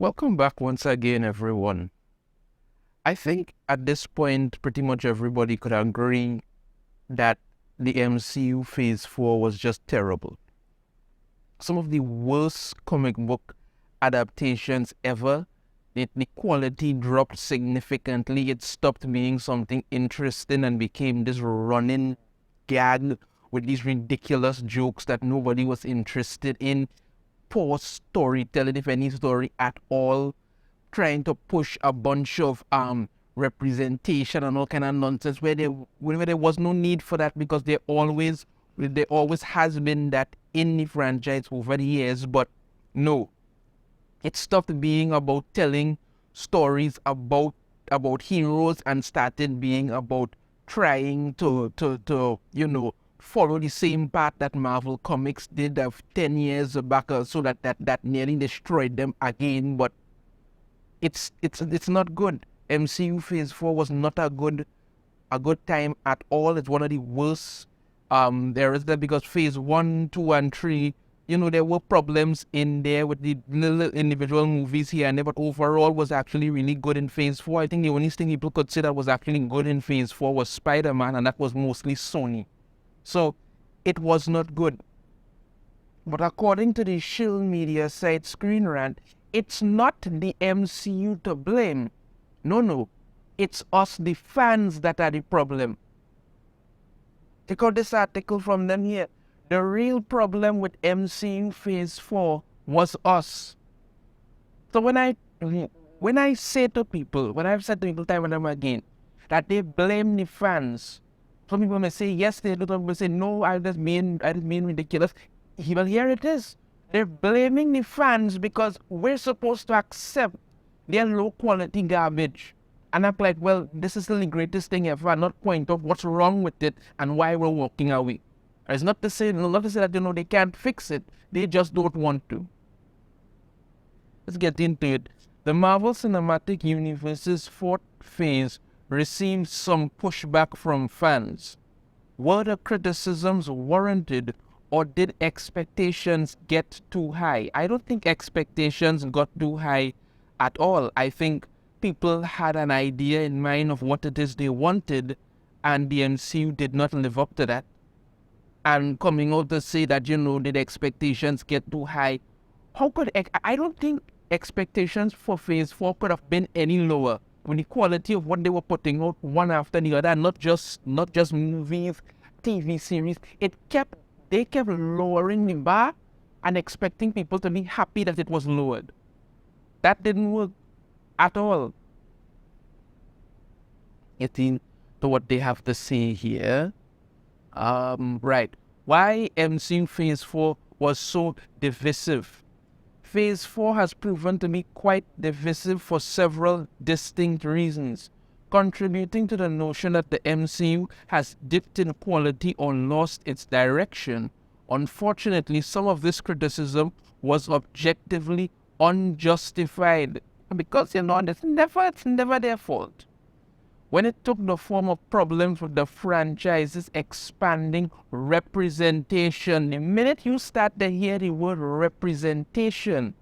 Welcome back once again, everyone. I think at this point, pretty much everybody could agree that the MCU Phase 4 was just terrible. Some of the worst comic book adaptations ever. The quality dropped significantly. It stopped being something interesting and became this running gag with these ridiculous jokes that nobody was interested in. Poor storytelling, if any story at all, trying to push a bunch of representation and all kind of nonsense where there was no need for that, because there always has been that in the franchise over the years. But no, it stopped being about telling stories about heroes and started being about trying to follow the same path that Marvel Comics did of 10 years back, so that nearly destroyed them again. But it's not good. MCU Phase 4 was not a good time at all. It's one of the worst there is that, because Phase 1, 2, and 3, there were problems in there with the little individual movies here and there, but overall was actually really good in Phase 4. I think the only thing people could say that was actually good in Phase 4 was Spider-Man, and that was mostly Sony. So it was not good. But according to the Shill media site Screenrant, it's not the MCU to blame. No. It's us, the fans, that are the problem. Take out this article from them here. The real problem with MCU Phase 4 was us. So when I've said to people time and time again, that they blame the fans, some people may say yes, they do. Some people say no, I just mean ridiculous. Well, here it is. They're blaming the fans because we're supposed to accept their low quality garbage. And I'm like, well, this is still the greatest thing ever, and not point out what's wrong with it and why we're walking away. It's not to say that they can't fix it. They just don't want to. Let's get into it. The Marvel Cinematic Universe's fourth phase received some pushback from fans. Were the criticisms warranted, or did expectations get too high? I don't think expectations got too high at all. I think people had an idea in mind of what it is they wanted, and the MCU did not live up to that. And coming out to say that, did expectations get too high? I don't think expectations for Phase 4 could have been any lower when the quality of what they were putting out one after the other, and not just movies, TV series. They kept lowering the bar and expecting people to be happy that it was lowered. That didn't work at all. Getting to what they have to say here. Right. Why MCU Phase 4 was so divisive? Phase 4 has proven to be quite divisive for several distinct reasons, contributing to the notion that the MCU has dipped in quality or lost its direction. Unfortunately, some of this criticism was objectively unjustified, because it's never their fault. When it took the form of problems with the franchise's expanding representation, the minute you start to hear the word representation,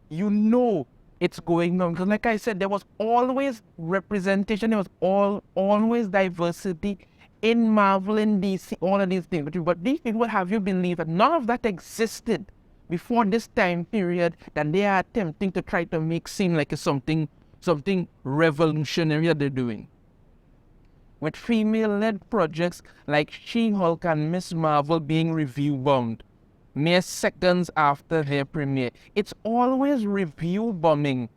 you know it's going on. Because like I said, there was always representation, there was always diversity in Marvel, in DC, all of these things. But these people have you believe that none of that existed before this time period, that they are attempting to try to make seem like it's something revolutionary that they're doing. With female-led projects like She-Hulk and Ms. Marvel being review-bombed mere seconds after their premiere. It's always review bombing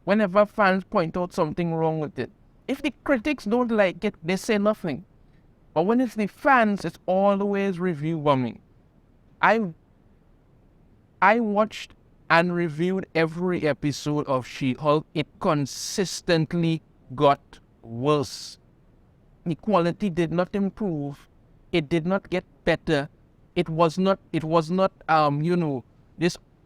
whenever fans point out something wrong with it. If the critics don't like it, they say nothing. But when it's the fans, it's always review bombing. I watched and reviewed every episode of She-Hulk. It consistently got worse. The quality did not improve. It did not get better. It was not this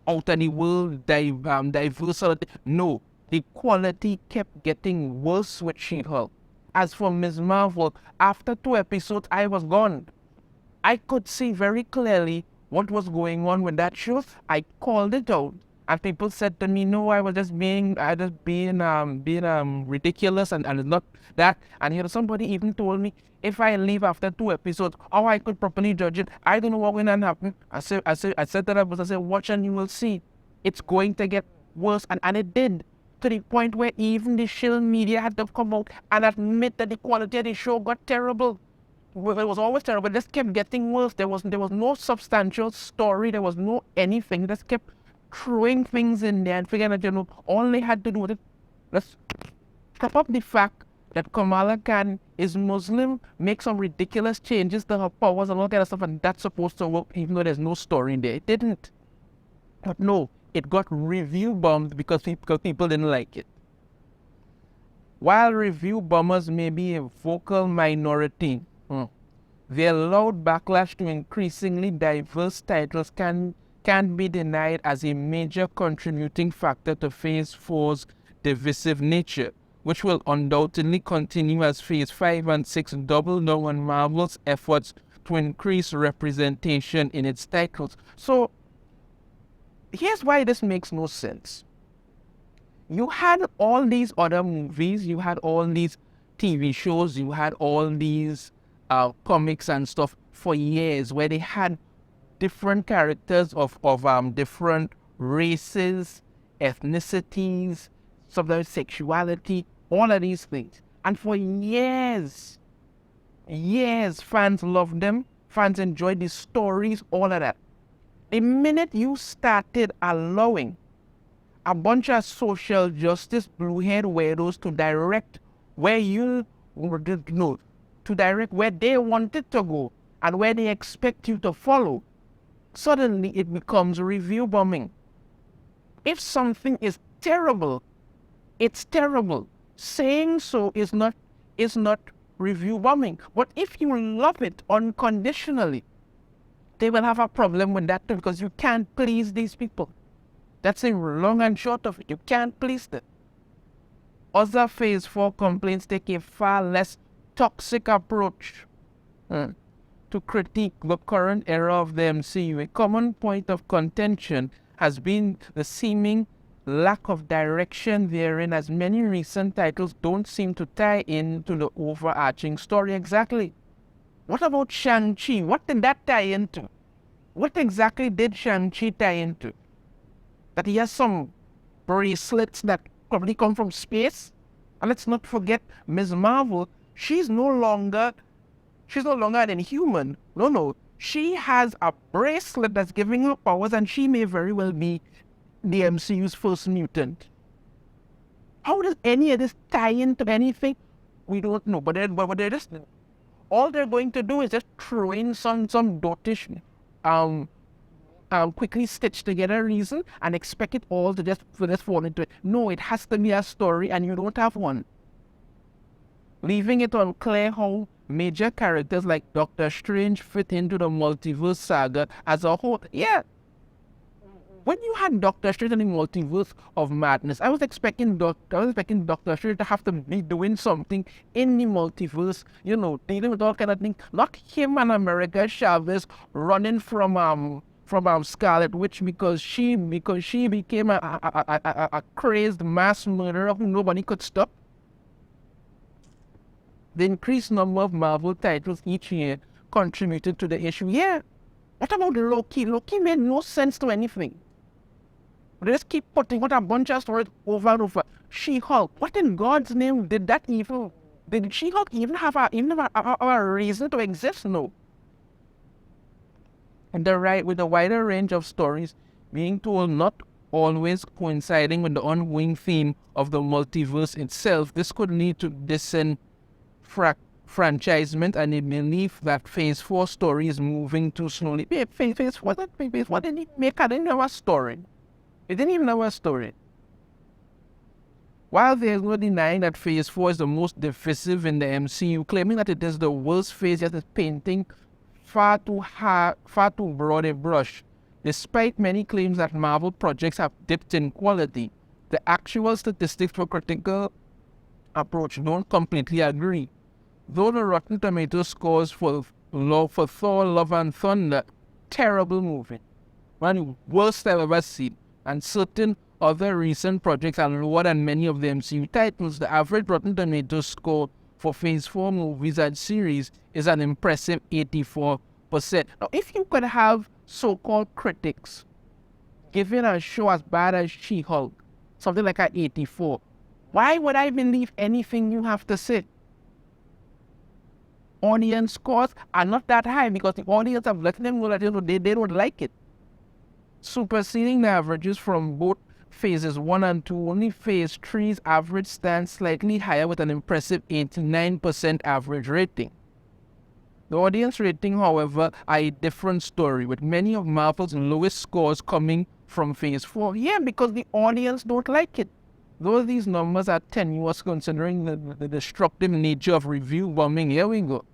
out of the world diverse. No, the quality kept getting worse with She-Hulk. As for Ms. Marvel, after 2 episodes, I was gone. I could see very clearly what was going on with that show. I called it out. And people said to me, no, I was just being ridiculous and not that. And somebody even told me if I leave after 2 episodes, how I could properly judge it. I don't know what will happen. I said to that, but I said, watch and you will see. It's going to get worse. And it did. To the point where even the Shill media had to come out and admit that the quality of the show got terrible. Well, it was always terrible. It just kept getting worse. There was no substantial story. There was no anything. It just kept throwing things in there and figuring that, all they had to do with it, let's step up the fact that Kamala Khan is Muslim, make some ridiculous changes to her powers and all kind of stuff, and that's supposed to work even though there's no story in there. It didn't. But no, it got review bombed because people didn't like it. While review bombers may be a vocal minority, their loud backlash to increasingly diverse titles can be denied as a major contributing factor to Phase 4's divisive nature, which will undoubtedly continue as Phase 5 and 6 double down on Marvel's efforts to increase representation in its titles. So, here's why this makes no sense. You had all these other movies, you had all these TV shows, you had all these comics and stuff for years where they had different characters of different races, ethnicities, sometimes sexuality, all of these things. And for years, fans loved them, fans enjoyed these stories, all of that. The minute you started allowing a bunch of social justice blue-haired weirdos to direct where to direct where they wanted to go and where they expect you to follow, suddenly it becomes review bombing. If something is terrible, it's terrible. Saying so is not review bombing. But if you love it unconditionally, they will have a problem with that too, because you can't please these people. That's the long and short of it. You can't please them. Other Phase 4 complaints take a far less toxic approach to critique the current era of the MCU. A common point of contention has been the seeming lack of direction therein, as many recent titles don't seem to tie into the overarching story exactly. What about Shang-Chi? What did that tie into? What exactly did Shang-Chi tie into? That he has some bracelets that probably come from space? And let's not forget Ms. Marvel, she's no longer an inhuman. No. She has a bracelet that's giving her powers, and she may very well be the MCU's first mutant. How does any of this tie into anything? We don't know. But they're just, all they're going to do is just throw in some dotish, quickly stitched together reason and expect it all to just fall into it. No, it has to be a story, and you don't have one. Leaving it unclear how major characters like Doctor Strange fit into the multiverse saga as a whole. Yeah. When you had Doctor Strange in the multiverse of madness, I was expecting Doctor Strange to have to be doing something in the multiverse, dealing with all kind of things. Not him and America Chavez running from Scarlet Witch because she became a crazed mass murderer who nobody could stop. The increased number of Marvel titles each year contributed to the issue. Yeah. What about Loki? Loki made no sense to anything. They just keep putting out a bunch of stories over and over. She-Hulk. What in God's name did She-Hulk even have a reason to exist? No. And with a wider range of stories being told, not always coinciding with the ongoing theme of the multiverse itself, this could lead to disenfranchisement and a belief that Phase 4 story is moving too slowly. Phase 4, what did he make? I didn't know a story. It didn't even know a story. While there is no denying that Phase 4 is the most divisive in the MCU, claiming that it is the worst phase yet is painting far too broad a brush. Despite many claims that Marvel projects have dipped in quality, the actual statistics for critical approach don't completely agree. Though the Rotten Tomatoes scores for Thor: Love and Thunder, terrible movie. One of the worst I've ever seen. and certain other recent projects are lower than many of the MCU titles, the average Rotten Tomatoes score for Phase 4 movies and series is an impressive 84%. Now, if you could have so-called critics giving a show as bad as She-Hulk something like an 84, why would I believe anything you have to say? Audience scores are not that high because the audience have let them know that they don't like it. Superseding the averages from both phases 1 and 2, only phase 3's average stands slightly higher with an impressive 89% average rating. The audience rating, however, are a different story, with many of Marvel's lowest scores coming from phase 4. Yeah, because the audience don't like it. Though these numbers are tenuous considering the destructive nature of review bombing, here we go,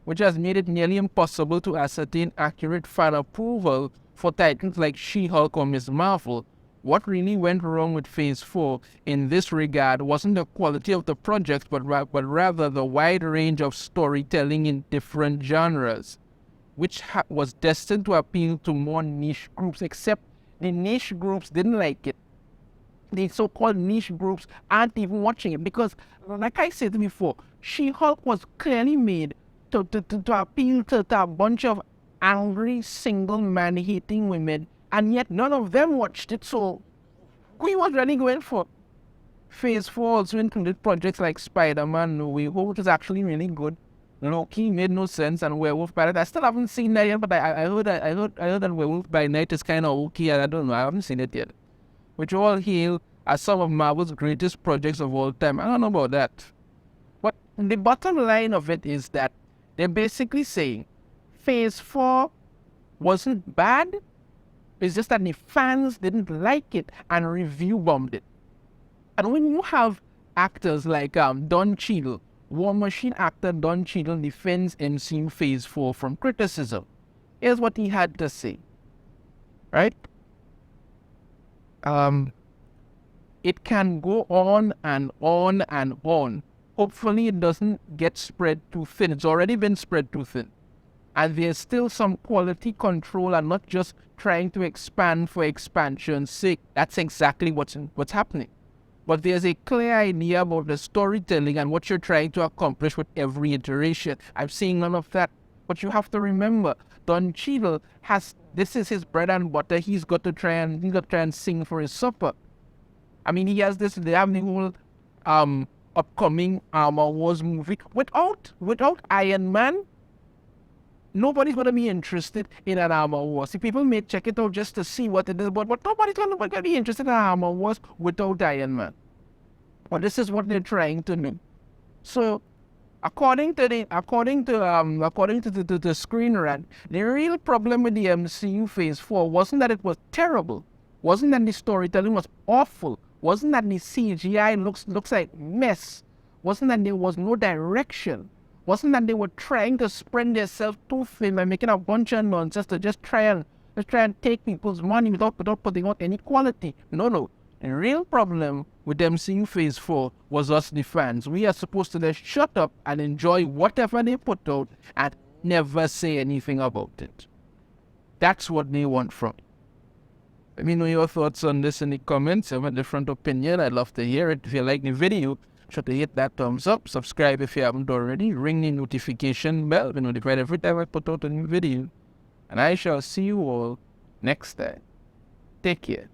which has made it nearly impossible to ascertain accurate fan approval for titles like She-Hulk or Ms. Marvel. What really went wrong with Phase 4 in this regard wasn't the quality of the project, but rather the wide range of storytelling in different genres, which was destined to appeal to more niche groups, except the niche groups didn't like it. The so-called niche groups aren't even watching it because, like I said before, She-Hulk was clearly made to appeal to a bunch of angry, single man-hating women, and yet none of them watched it, so we was really going for. Phase 4 also included projects like Spider-Man No Way Home, which is actually really good. Loki made no sense, and Werewolf by Night. I still haven't seen that yet, but I heard that Werewolf by Night is kind of okay. I don't know. I haven't seen it yet. Which all hail as some of Marvel's greatest projects of all time. I don't know about that. But the bottom line of it is that they're basically saying Phase 4 wasn't bad. It's just that the fans didn't like it and review bombed it. And when you have actors like Don Cheadle, War Machine actor Don Cheadle defends MCU Phase 4 from criticism. Here's what he had to say. Right? It can go on and on and on. Hopefully it doesn't get spread too thin. It's already been spread too thin. And there's still some quality control and not just trying to expand for expansion's sake. That's exactly what's happening. But there's a clear idea about the storytelling and what you're trying to accomplish with every iteration. I'm seeing none of that. But you have to remember, Don Cheadle this is his bread and butter. He's got to try and sing for his supper. I mean, they have the whole upcoming Armor Wars movie. Without Iron Man, nobody's going to be interested in an Armor Wars. See, people may check it out just to see what it is, but nobody's going to be interested in an Armor Wars without Iron Man. But this is what they're trying to do. So, according to the Screenrant, the real problem with the MCU Phase 4 wasn't that it was terrible, wasn't that the storytelling was awful, wasn't that the CGI looks like mess, wasn't that there was no direction, wasn't that they were trying to spread themselves too thin by making a bunch of nonsense to just try and take people's money without putting out any quality. No. The real problem with MCU Phase 4 was us, the fans. We are supposed to just shut up and enjoy whatever they put out and never say anything about it. That's what they want from it. Let me know your thoughts on this in the comments. If you have a different opinion, I'd love to hear it. If you like the video, sure to hit that thumbs up. Subscribe if you haven't already. Ring the notification bell to be notified every time I put out a new video. And I shall see you all next time. Take care.